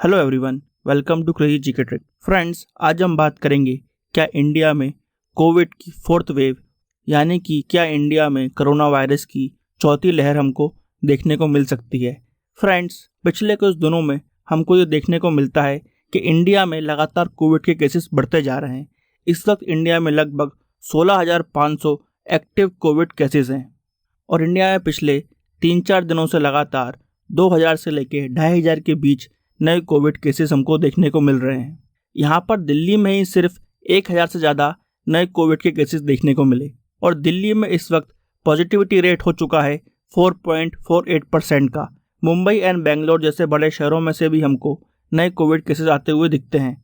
Hello everyone, welcome to crazy GK trick. Friends, आज हम बात करेंगे क्या इंडिया में कोविड की फोर्थ वेव यानी कि क्या इंडिया में कोरोना वायरस की चौथी लहर हमको देखने को मिल सकती है। फ्रेंड्स, पिछले कुछ दिनों में हमको ये देखने को मिलता है कि इंडिया में लगातार कोविड के केसेस बढ़ते जा रहे हैं। इस वक्त इंडिया में लगभग 16,500 एक्टिव कोविड केसेस हैं और इंडिया में पिछले 3-4 दिनों से लगातार 2,000 से लेकर 2,500 के बीच नए कोविड केसेस हमको देखने को मिल रहे हैं। यहाँ पर दिल्ली में ही सिर्फ 1,000 से ज़्यादा नए कोविड के केसेस देखने को मिले और दिल्ली में इस वक्त पॉजिटिविटी रेट हो चुका है 4.48% का। मुंबई एंड बेंगलोर जैसे बड़े शहरों में से भी हमको नए कोविड केसेस आते हुए दिखते हैं।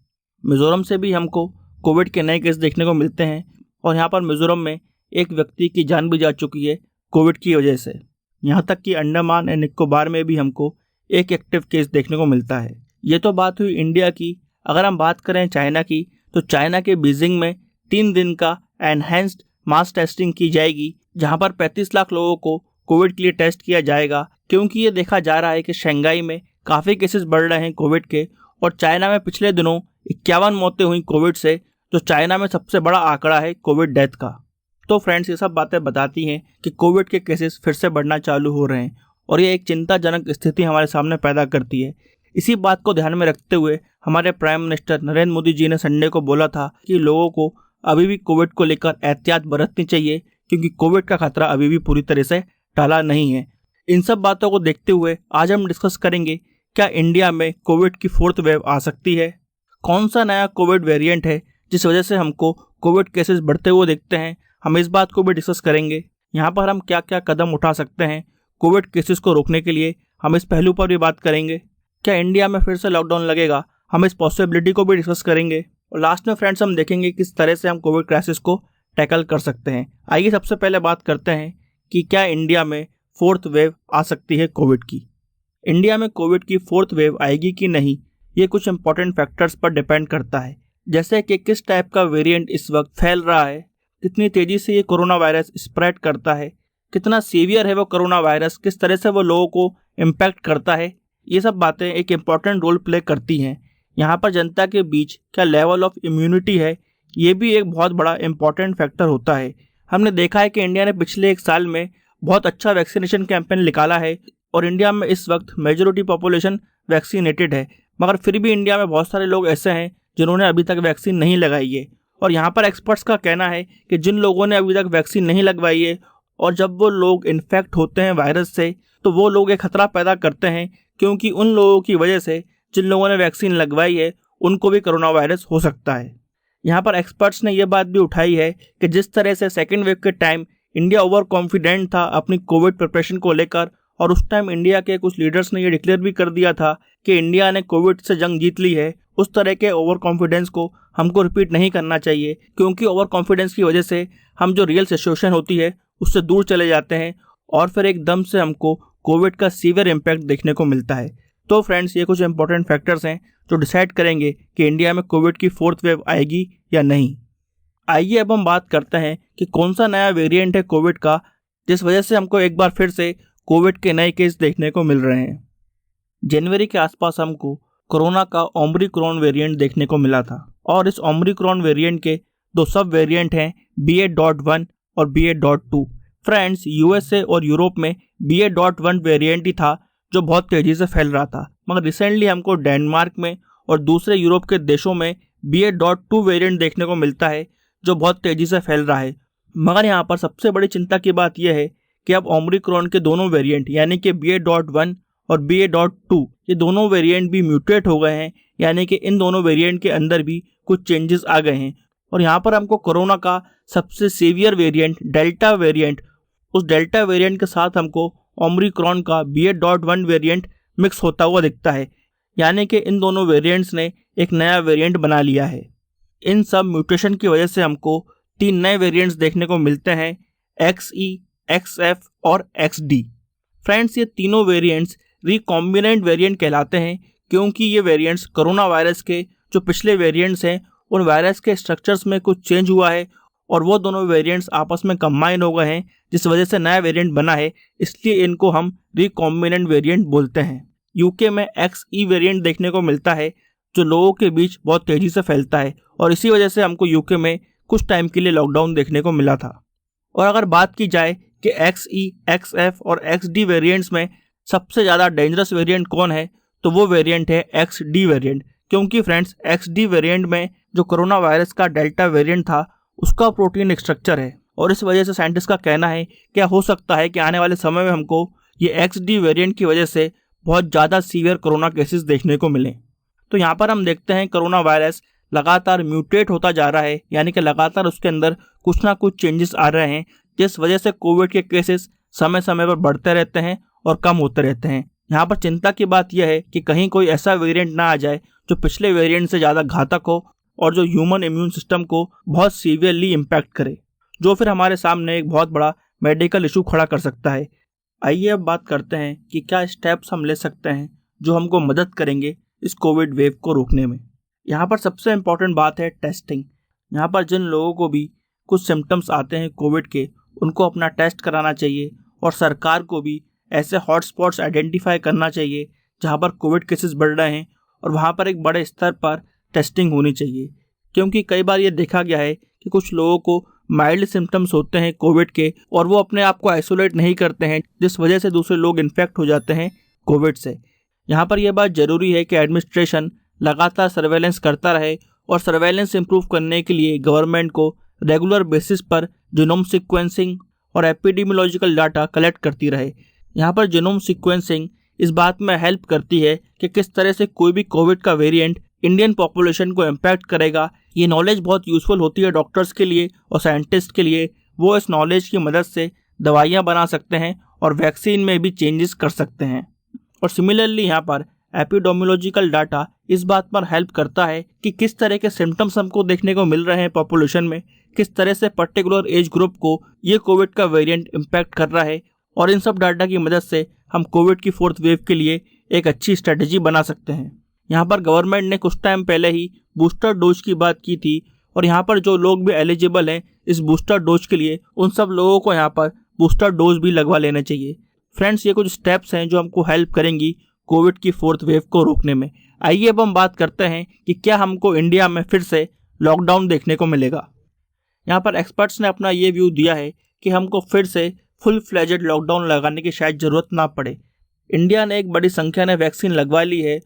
मिज़ोरम से भी हमको कोविड के नए केस देखने को मिलते हैं और यहाँ पर मिज़ोरम में एक व्यक्ति की जान भी जा चुकी है कोविड की वजह से। यहाँ तक कि अंडमान एंड निकोबार में भी हमको एक एक्टिव केस देखने को मिलता है। ये तो बात हुई इंडिया की। अगर हम बात करें चाइना की, तो चाइना के बीजिंग में 3 दिन का एनहेंस्ड मास टेस्टिंग की जाएगी, जहां पर 35 लाख लोगों को कोविड के लिए टेस्ट किया जाएगा, क्योंकि ये देखा जा रहा है कि शंघाई में काफ़ी केसेस बढ़ रहे हैं कोविड के और चाइना में पिछले दिनों 51 मौतें हुई कोविड से, जो चाइना में सबसे बड़ा आंकड़ा है कोविड डेथ का। तो फ्रेंड्स, ये सब बातें बताती हैं कि कोविड के केसेस फिर से बढ़ना चालू हो रहे हैं और ये एक चिंताजनक स्थिति हमारे सामने पैदा करती है। इसी बात को ध्यान में रखते हुए हमारे प्राइम मिनिस्टर नरेंद्र मोदी जी ने संडे को बोला था कि लोगों को अभी भी कोविड को लेकर एहतियात बरतनी चाहिए, क्योंकि कोविड का खतरा अभी भी पूरी तरह से टला नहीं है। इन सब बातों को देखते हुए आज हम डिस्कस करेंगे क्या इंडिया में कोविड की फोर्थ वेव आ सकती है, कौन सा नया कोविड वेरिएंट है जिस वजह से हमको कोविड केसेस बढ़ते हुए देखते हैं। हम इस बात को भी डिस्कस करेंगे। यहाँ पर हम क्या क्या कदम उठा सकते हैं कोविड केसेस को रोकने के लिए, हम इस पहलू पर भी बात करेंगे। क्या इंडिया में फिर से लॉकडाउन लगेगा, हम इस पॉसिबिलिटी को भी डिस्कस करेंगे। और लास्ट में फ्रेंड्स हम देखेंगे किस तरह से हम कोविड क्राइसिस को टैकल कर सकते हैं। आइए सबसे पहले बात करते हैं कि क्या इंडिया में फोर्थ वेव आ सकती है कोविड की। इंडिया में कोविड की फोर्थ वेव आएगी कि नहीं, ये कुछ इंपॉर्टेंट फैक्टर्स पर डिपेंड करता है, जैसे कि किस टाइप का वेरिएंट इस वक्त फैल रहा है, कितनी तेज़ी से ये कोरोना वायरस स्प्रेड करता है, कितना सीवियर है वो कोरोना वायरस, किस तरह से वो लोगों को इम्पैक्ट करता है। ये सब बातें एक इम्पॉर्टेंट रोल प्ले करती हैं। यहाँ पर जनता के बीच क्या लेवल ऑफ इम्यूनिटी है, ये भी एक बहुत बड़ा इम्पॉर्टेंट फैक्टर होता है। हमने देखा है कि इंडिया ने पिछले 1 साल में बहुत अच्छा वैक्सीनेशन कैंपेन निकाला है और इंडिया में इस वक्त मेजॉरिटी पॉपुलेशन वैक्सीनेटेड है, मगर फिर भी इंडिया में बहुत सारे लोग ऐसे हैं जिन्होंने अभी तक वैक्सीन नहीं लगाई है। और यहाँ पर एक्सपर्ट्स का कहना है कि जिन लोगों ने अभी तक वैक्सीन नहीं लगवाई है और जब वो लोग इन्फेक्ट होते हैं वायरस से, तो वो लोग एक खतरा पैदा करते हैं, क्योंकि उन लोगों की वजह से जिन लोगों ने वैक्सीन लगवाई है उनको भी कोरोना वायरस हो सकता है। यहाँ पर एक्सपर्ट्स ने यह बात भी उठाई है कि जिस तरह से सेकेंड वेव के टाइम इंडिया ओवर कॉन्फिडेंट था अपनी कोविड प्रिपरेशन को लेकर, और उस टाइम इंडिया के कुछ लीडर्स ने यह डिक्लेयर भी कर दिया था कि इंडिया ने कोविड से जंग जीत ली है, उस तरह के ओवर कॉन्फिडेंस को हमको रिपीट नहीं करना चाहिए, क्योंकि ओवर कॉन्फिडेंस की वजह से हम जो रियल सिचुएशन होती है उससे दूर चले जाते हैं और फिर एकदम से हमको कोविड का सीवियर इम्पैक्ट देखने को मिलता है। तो फ्रेंड्स, ये कुछ इंपॉर्टेंट फैक्टर्स हैं जो डिसाइड करेंगे कि इंडिया में कोविड की फोर्थ वेव आएगी या नहीं। आइए अब हम बात करते हैं कि कौन सा नया वेरिएंट है कोविड का जिस वजह से हमको एक बार फिर से कोविड के नए केस देखने को मिल रहे हैं। जनवरी के आसपास हमको कोरोना का ओमिक्रॉन वेरिएंट देखने को मिला था और इस ओमिक्रॉन वेरिएंट के 2 सब वेरिएंट हैं BA.1 और BA.2। फ्रेंड्स, यूएसए और यूरोप में BA.1 वेरिएंट ही था जो बहुत तेज़ी से फैल रहा था, मगर रिसेंटली हमको डेनमार्क में और दूसरे यूरोप के देशों में BA.2 वेरिएंट देखने को मिलता है जो बहुत तेज़ी से फैल रहा है। मगर यहाँ पर सबसे बड़ी चिंता की बात यह है कि अब ओमिक्रॉन के दोनों वेरिएंट यानी कि BA.1 और BA.2 ये दोनों वेरिएंट भी म्यूटेट हो गए हैं, यानी कि इन दोनों वेरिएंट के अंदर भी कुछ चेंजेस आ गए हैं। और यहाँ पर हमको कोरोना का सबसे सीवियर वेरिएंट डेल्टा वेरिएंट, उस डेल्टा वेरिएंट के साथ हमको ओमिक्रॉन का BA.1 वेरिएंट मिक्स होता हुआ दिखता है, यानी कि इन दोनों वेरिएंट्स ने एक नया वेरिएंट बना लिया है। इन सब म्यूटेशन की वजह से हमको 3 नए वेरिएंट्स देखने को मिलते हैं, XE, XF और XD। फ्रेंड्स, ये तीनों वेरिएंट्स रिकॉम्बिनेंट वेरिएंट कहलाते हैं, क्योंकि ये वेरिएंट्स कोरोना वायरस के जो पिछले वेरिएंट्स हैं उन वायरस के स्ट्रक्चर्स में कुछ चेंज हुआ है और वो दोनों वेरिएंट्स आपस में कंबाइन हो गए हैं, जिस वजह से नया वेरिएंट बना है, इसलिए इनको हम रिकॉम्बिनेंट वेरिएंट बोलते हैं। यूके में XE वेरिएंट देखने को मिलता है जो लोगों के बीच बहुत तेज़ी से फैलता है और इसी वजह से हमको यूके में कुछ टाइम के लिए लॉकडाउन देखने को मिला था। और अगर बात की जाए कि XE, XF और XD वेरिएंट्स में सबसे ज़्यादा डेंजरस वेरिएंट कौन है, तो वो वेरिएंट है XD वेरिएंट। क्योंकि फ्रेंड्स XD वेरिएंट में जो कोरोना वायरस का डेल्टा वेरिएंट था उसका प्रोटीन स्ट्रक्चर है और इस वजह से साइंटिस्ट का कहना है क्या हो सकता है कि आने वाले समय में हमको ये XD वेरिएंट की वजह से बहुत ज़्यादा सीवियर कोरोना केसेस देखने को मिलें। तो यहाँ पर हम देखते हैं कोरोना वायरस लगातार म्यूटेट होता जा रहा है, यानी कि लगातार उसके अंदर कुछ ना कुछ चेंजेस आ रहे हैं जिस वजह से कोविड के केसेस समय समय पर बढ़ते रहते हैं और कम होते रहते हैं। यहाँ पर चिंता की बात यह है कि कहीं कोई ऐसा वेरिएंट ना आ जाए जो पिछले वेरिएंट से ज़्यादा घातक हो और जो ह्यूमन इम्यून सिस्टम को बहुत सीवियरली इम्पैक्ट करे, जो फिर हमारे सामने एक बहुत बड़ा मेडिकल इशू खड़ा कर सकता है। आइए अब बात करते हैं कि क्या स्टेप्स हम ले सकते हैं जो हमको मदद करेंगे इस कोविड वेव को रोकने में। यहाँ पर सबसे इम्पॉर्टेंट बात है टेस्टिंग। यहाँ पर जिन लोगों को भी कुछ सिम्टम्स आते हैं कोविड के, उनको अपना टेस्ट कराना चाहिए और सरकार को भी ऐसे हॉटस्पॉट्स आइडेंटिफाई करना चाहिए जहाँ पर कोविड केसेस बढ़ रहे हैं और वहाँ पर एक बड़े स्तर पर टेस्टिंग होनी चाहिए। क्योंकि कई बार ये देखा गया है कि कुछ लोगों को माइल्ड सिम्टम्स होते हैं कोविड के और वो अपने आप को आइसोलेट नहीं करते हैं, जिस वजह से दूसरे लोग इन्फेक्ट हो जाते हैं कोविड से। यहाँ पर यह बात ज़रूरी है कि एडमिनिस्ट्रेशन लगातार सर्वेलेंस करता रहे और सर्वेलेंस इंप्रूव करने के लिए गवर्नमेंट को रेगुलर बेसिस पर जीनोम सीक्वेंसिंग और एपिडेमियोलॉजिकल डाटा कलेक्ट करती रहे। यहाँ पर जीनोम सीक्वेंसिंग इस बात में हेल्प करती है कि किस तरह से कोई भी कोविड का वेरिएंट इंडियन पॉपुलेशन को इम्पैक्ट करेगा। ये नॉलेज बहुत यूज़फुल होती है डॉक्टर्स के लिए और साइंटिस्ट के लिए। वो इस नॉलेज की मदद से दवाइयाँ बना सकते हैं और वैक्सीन में भी चेंजेस कर सकते हैं। और सिमिलरली यहाँ पर एपिडेमियोलॉजिकल डाटा इस बात पर हेल्प करता है कि किस तरह के सिम्टम्स हमको देखने को मिल रहे हैं पॉपुलेशन में, किस तरह से पर्टिकुलर एज ग्रुप को ये कोविड का वेरिएंट इम्पैक्ट कर रहा है और इन सब डाटा की मदद से हम कोविड की 4th वेव के लिए एक अच्छी स्ट्रेटजी बना सकते हैं। यहाँ पर गवर्नमेंट ने कुछ टाइम पहले ही बूस्टर डोज की बात की थी और यहाँ पर जो लोग भी एलिजिबल हैं इस बूस्टर डोज के लिए, उन सब लोगों को यहाँ पर बूस्टर डोज भी लगवा लेना चाहिए। फ्रेंड्स, ये कुछ स्टेप्स हैं जो हमको हेल्प करेंगी कोविड की 4th वेव को रोकने में। आइए अब हम बात करते हैं कि क्या हमको इंडिया में फिर से लॉकडाउन देखने को मिलेगा। यहाँ पर एक्सपर्ट्स ने अपना ये व्यू दिया है कि हमको फिर से फुल फ्लेजेड लॉकडाउन लगाने की शायद ज़रूरत ना पड़े। इंडिया ने एक बड़ी संख्या में वैक्सीन लगवा ली है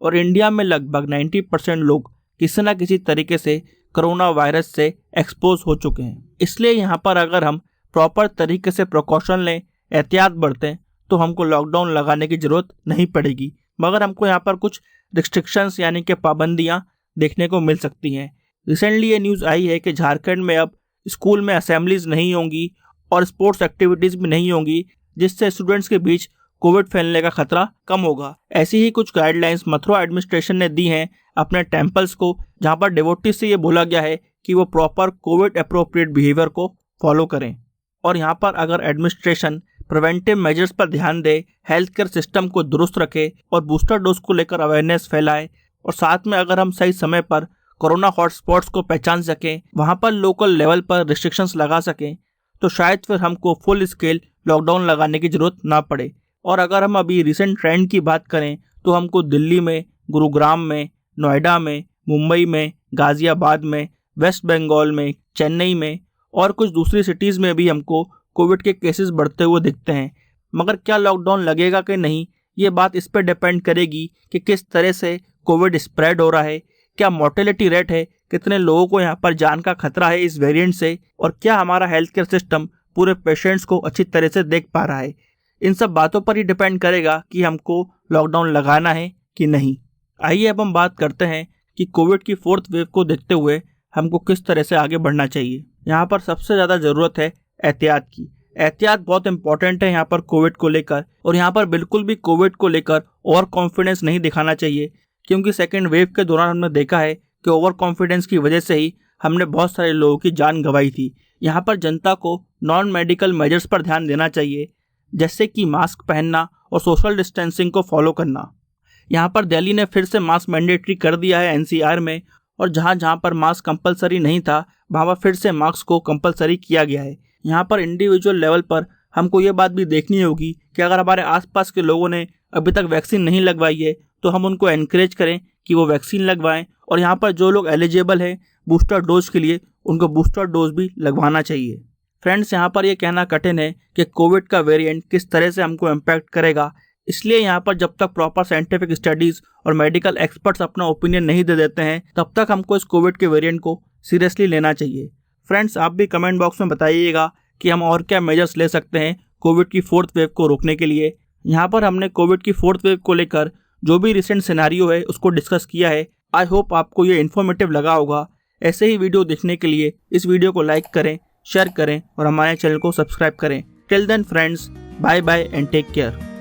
और इंडिया में लगभग 90% लोग किसी न किसी तरीके से कोरोना वायरस से एक्सपोज हो चुके हैं। इसलिए यहाँ पर अगर हम प्रॉपर तरीके से प्रिकॉशन लें, एहतियात बरतें, तो हमको लॉकडाउन लगाने की ज़रूरत नहीं पड़ेगी। मगर हमको यहाँ पर कुछ रिस्ट्रिक्शंस यानी कि पाबंदियाँ देखने को मिल सकती हैं। रिसेंटली ये न्यूज़ आई है कि झारखंड में अब स्कूल में असेंबलीज नहीं होंगी और स्पोर्ट्स एक्टिविटीज़ भी नहीं होंगी, जिससे स्टूडेंट्स के बीच कोविड फैलने का खतरा कम होगा। ऐसी ही कुछ गाइडलाइंस मथुरा एडमिनिस्ट्रेशन ने दी हैं अपने टेम्पल्स को, जहां पर डिवोटीज से ये बोला गया है कि वो प्रॉपर कोविड अप्रोप्रिएट बिहेवियर को फॉलो करें। और यहाँ पर अगर एडमिनिस्ट्रेशन प्रिवेंटिव मेजर्स पर ध्यान दे, हेल्थ केयर सिस्टम को दुरुस्त रखे और बूस्टर डोज को लेकर अवेयरनेस फैलाए और साथ में अगर हम सही समय पर कोरोना हॉटस्पॉट्स को पहचान सकें, वहाँ पर लोकल लेवल पर रिस्ट्रिक्शंस लगा सकें, तो शायद फिर हमको फुल स्केल लॉकडाउन लगाने की ज़रूरत ना पड़े। और अगर हम अभी रिसेंट ट्रेंड की बात करें तो हमको दिल्ली में, गुरुग्राम में, नोएडा में, मुंबई में, गाज़ियाबाद में, वेस्ट बंगाल में, चेन्नई में और कुछ दूसरी सिटीज़ में भी हमको कोविड के केसेस बढ़ते हुए दिखते हैं। मगर क्या लॉकडाउन लगेगा कि नहीं, ये बात इस पर डिपेंड करेगी कि किस तरह से कोविड स्प्रेड हो रहा है, क्या मोर्टेलिटी रेट है, कितने लोगों को यहाँ पर जान का खतरा है इस वेरिएंट से, और क्या हमारा हेल्थ केयर सिस्टम पूरे पेशेंट्स को अच्छी तरह से देख पा रहा है। इन सब बातों पर ही डिपेंड करेगा कि हमको लॉकडाउन लगाना है कि नहीं। आइए अब हम बात करते हैं कि कोविड की 4th वेव को देखते हुए हमको किस तरह से आगे बढ़ना चाहिए। यहाँ पर सबसे ज़्यादा ज़रूरत है एहतियात की। एहतियात बहुत इंपॉर्टेंट है यहाँ पर कोविड को लेकर, और यहाँ पर बिल्कुल भी कोविड को लेकर ओवर कॉन्फिडेंस नहीं दिखाना चाहिए, क्योंकि सेकेंड वेव के दौरान हमने देखा है कि ओवर कॉन्फिडेंस की वजह से ही हमने बहुत सारे लोगों की जान गंवाई थी। यहाँ पर जनता को नॉन मेडिकल मेजर्स पर ध्यान देना चाहिए, जैसे कि मास्क पहनना और सोशल डिस्टेंसिंग को फॉलो करना। यहाँ पर दिल्ली ने फिर से मास्क मैंडेटरी कर दिया है NCR में, और जहाँ जहाँ पर मास्क कंपलसरी नहीं था वहाँ पर फिर से मास्क को कंपलसरी किया गया है। यहाँ पर इंडिविजुअल लेवल पर हमको ये बात भी देखनी होगी कि अगर हमारे आसपास के लोगों ने अभी तक वैक्सीन नहीं लगवाई है तो हम उनको एनकरेज करें कि वो वैक्सीन लगवाएं, और यहाँ पर जो लोग एलिजिबल हैं बूस्टर डोज के लिए उनको बूस्टर डोज भी लगवाना चाहिए। फ्रेंड्स, यहाँ पर ये कहना कठिन है कि कोविड का वेरिएंट किस तरह से हमको इम्पैक्ट करेगा, इसलिए यहाँ पर जब तक प्रॉपर साइंटिफिक स्टडीज़ और मेडिकल एक्सपर्ट्स अपना ओपिनियन नहीं दे देते हैं तब तक हमको इस कोविड के वेरिएंट को सीरियसली लेना चाहिए। फ्रेंड्स, आप भी कमेंट बॉक्स में बताइएगा कि हम और क्या मेजर्स ले सकते हैं कोविड की 4th वेव को रोकने के लिए। यहाँ पर हमने कोविड की 4th वेव को लेकर जो भी रिसेंट सिनेरियो है उसको डिस्कस किया है। आई होप आपको ये इन्फॉर्मेटिव लगा होगा। ऐसे ही वीडियो देखने के लिए इस वीडियो को लाइक करें, शेयर करें और हमारे चैनल को सब्सक्राइब करें। Till then friends, bye bye and take care.